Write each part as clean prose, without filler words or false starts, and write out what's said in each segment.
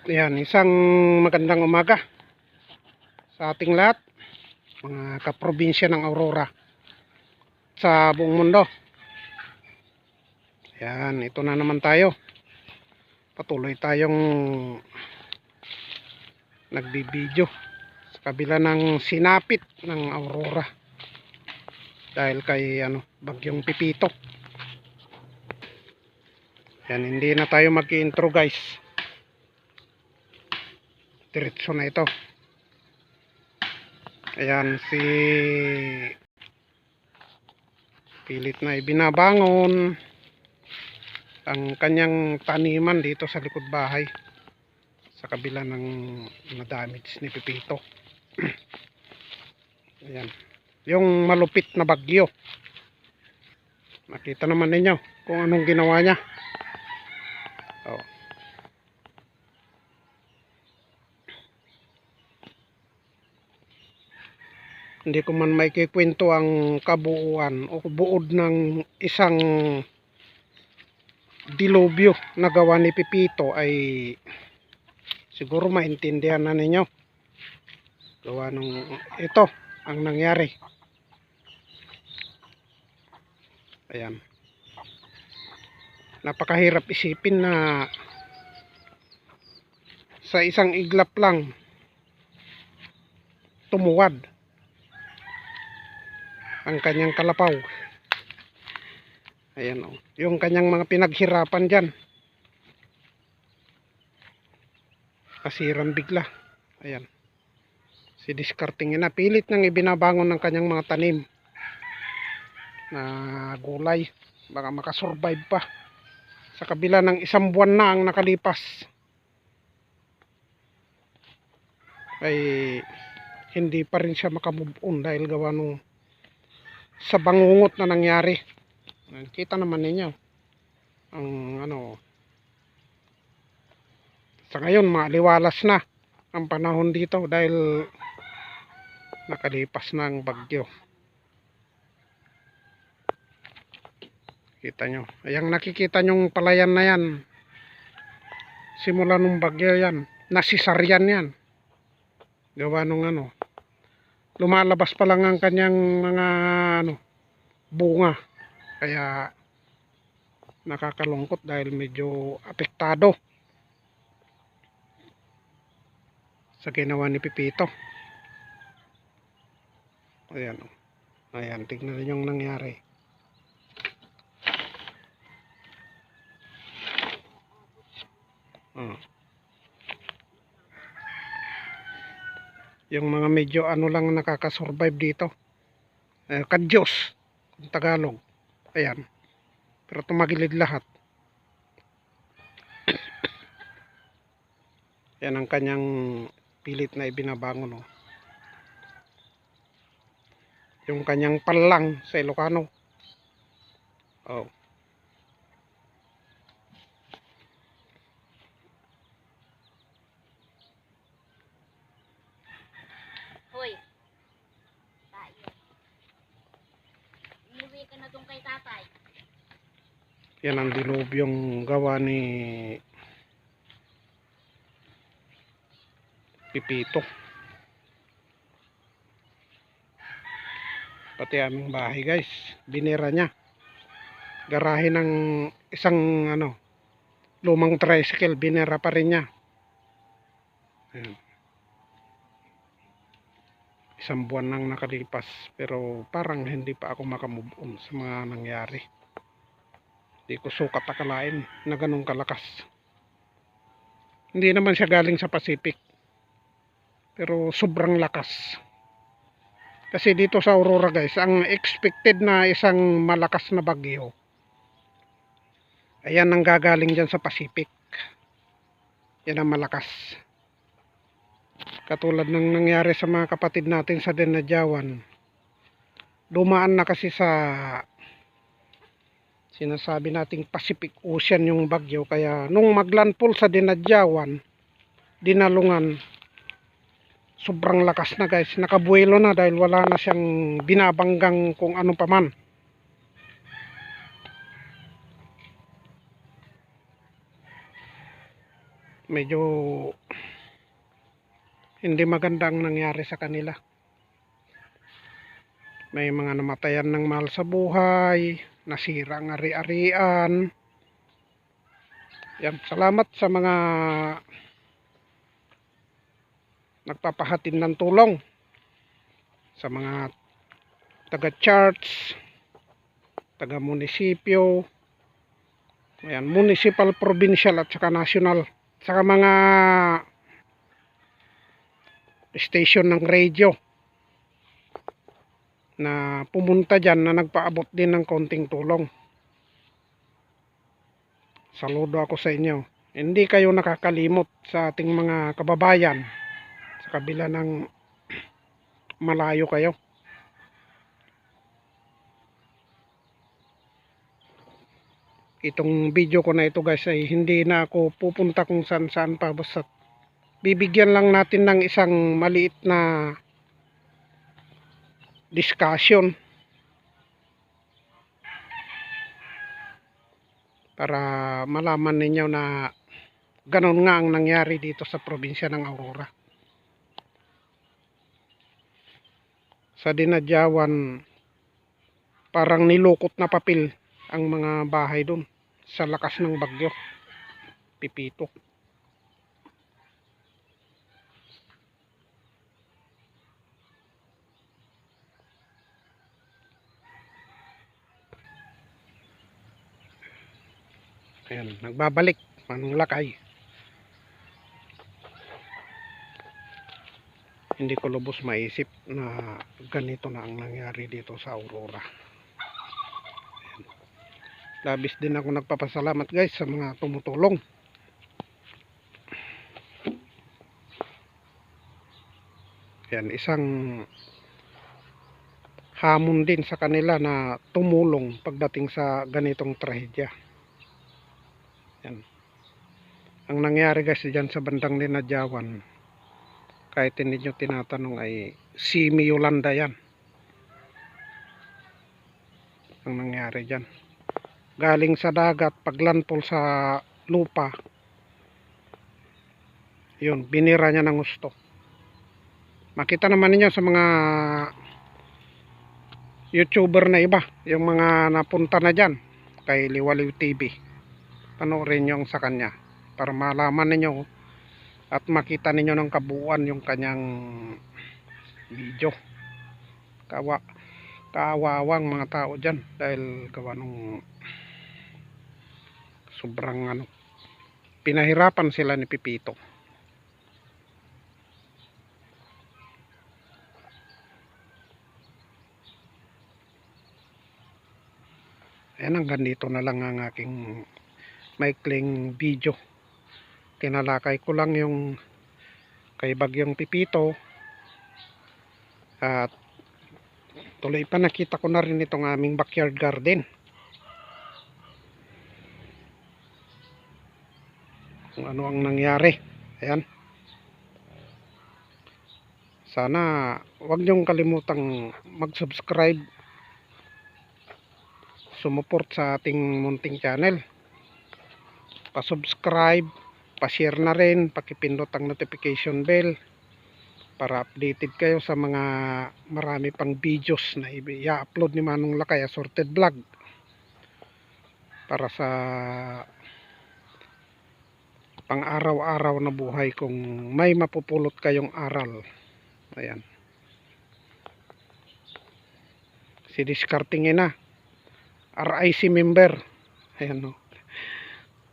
Ayan, isang magandang umaga sa ating lahat, mga kaprobinsya ng Aurora sa buong mundo. Ayan, ito na naman tayo. Patuloy tayong nagbibideo sa kabila ng sinapit ng Aurora dahil kay bagyong Pipito. Ayan, hindi na tayo mag-intro guys. Diretso na ito. Ayan, si pilit na ibinabangon ang kanyang taniman dito sa likod bahay sa kabila ng na-damage ni Pipito. Ayan, yung malupit na bagyo. Nakita naman ninyo kung anong ginawa niya. Oh. Hindi ko man maikikwento ang kabuuan o buod ng isang dilubyo na gawa ni Pipito, ay siguro maintindihan na ninyo gawa nung ito ang nangyari. Ayan, napakahirap isipin na sa isang iglap lang tumuwad ang kanyang kalapaw. Ayan, yung kanyang mga pinaghirapan dyan, kasiran bigla. Ayan, si discarding na pilit nang ibinabangon ng kanyang mga tanim na gulay, baka makasurvive pa sa kabila ng isang buwan na ang nakalipas. Ay hindi pa rin siya makamove on dahil gawa nung sa bangungot na nangyari. Kita naman ninyo ang sa ngayon maliwalas na ang panahon dito dahil nakalipas na ang bagyo. Kita nyo, ayang nakikita nyong palayan na yan, simula nung bagyo yan, nasisaryan yan gawa nung lumalabas pa lang ang kanyang mga bunga, kaya nakakalungkot dahil medyo apektado sa ginawa ni Pipito. Ayan, ayan, tignan niyo yung nangyari. Yung mga medyo lang nakakasurvive dito, kadyos kung Tagalog. Ayan, pero tumagilid lahat. Yan ang kanyang pilit na ibinabangon. Yung kanyang palang sa Ilocano. Oh. Hoy. Tayo. Umuwi ka na doon kay tatay. Yan ang dilubyong gawa ni Pipito. Pati aming bahay guys, binira niya. Garahe ng isang lumang tricycle, binira pa rin niya. Ayan. Isang buwan nang nakalipas, pero parang hindi pa ako makamove on sa mga nangyari. Hindi ko sukat akalain na ganun kalakas. Hindi naman siya galing sa Pacific, pero sobrang lakas. Kasi dito sa Aurora guys, ang expected na isang malakas na bagyo, ayan ang gagaling dyan sa Pacific. Yan ang malakas. Katulad ng nangyari sa mga kapatid natin sa Dinadjawan. Dumaan na kasi sa sinasabi nating Pacific Ocean yung bagyo, kaya nung maglandfall sa Dinadjawan, Dinalungan, sobrang lakas na guys, nakabuelo na dahil wala na siyang binabanggang kung ano pa man. medyo hindi magandang nangyari sa kanila. May mga namatayan ng mahal sa buhay, nasira ang ari-arian. Yan, salamat sa mga nagpapahatid ng tulong, sa mga taga-church, taga-munisipyo, ayan, municipal, provincial at saka national, saka mga station ng radio na pumunta dyan na nagpaabot din ng konting tulong. Saludo ako sa inyo. Hindi kayo nakakalimot sa ating mga kababayan sa kabila ng malayo kayo. Itong video ko na ito guys ay hindi na ako pupunta kung saan saan pa, basta bibigyan lang natin ng isang maliit na discussion para malaman ninyo na ganon nga ang nangyari dito sa probinsya ng Aurora. Sa Dinadyawan, parang nilukot na papel ang mga bahay doon sa lakas ng bagyo Pipito. Ayan, nagbabalik Manong Lakay. Hindi ko lubos maisip na ganito na ang nangyari dito sa Aurora. Ayan. Labis din ako nagpapasalamat guys sa mga tumutulong. Ayan, isang hamon din sa kanila na tumulong pagdating sa ganitong trahedya. Ayan. Ang nangyari guys dyan sa bandang Dinadyawan, kahit hindi nyo tinatanong, ay Simi Yolanda yan ang nangyari dyan. Galing sa dagat, paglantol sa lupa, yun, binira niya ng gusto. Makita naman niyo sa mga YouTuber na iba, yung mga napunta na dyan kay Liwaliw TV, panoorin nyo sa kanya para malaman ninyo at makita ninyo ng kabuuan yung kanyang video. Kaawawang mga tao dyan dahil gawa nung sobrang pinahirapan sila ni Pipito. Ayan, hanggang dito na lang ang aking maikling video. Tinalakay ko lang yung kay Bagyong Pipito at tuloy pa nakita ko na rin itong aming backyard garden, kung ano ang nangyari. Ayan, sana wag niyong kalimutang mag-subscribe, sumuport sa ating munting channel, pa-subscribe, pa-share na rin, pakipindot ang notification bell para updated kayo sa mga marami pang videos na i-upload ni Manong Lakay Assorted Vlog para sa pang araw-araw na buhay kung may mapupulot kayong aral. Ayan, si discarding na RIC member. Ayan, no,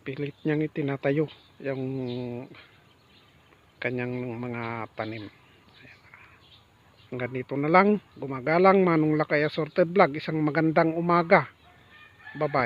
pilit niyang itinatayo yung kanyang mga tanim. Ayan. Hanggang dito na lang, gumagalang Manong Lakay Assorted Vlog. Isang magandang umaga. Bye bye.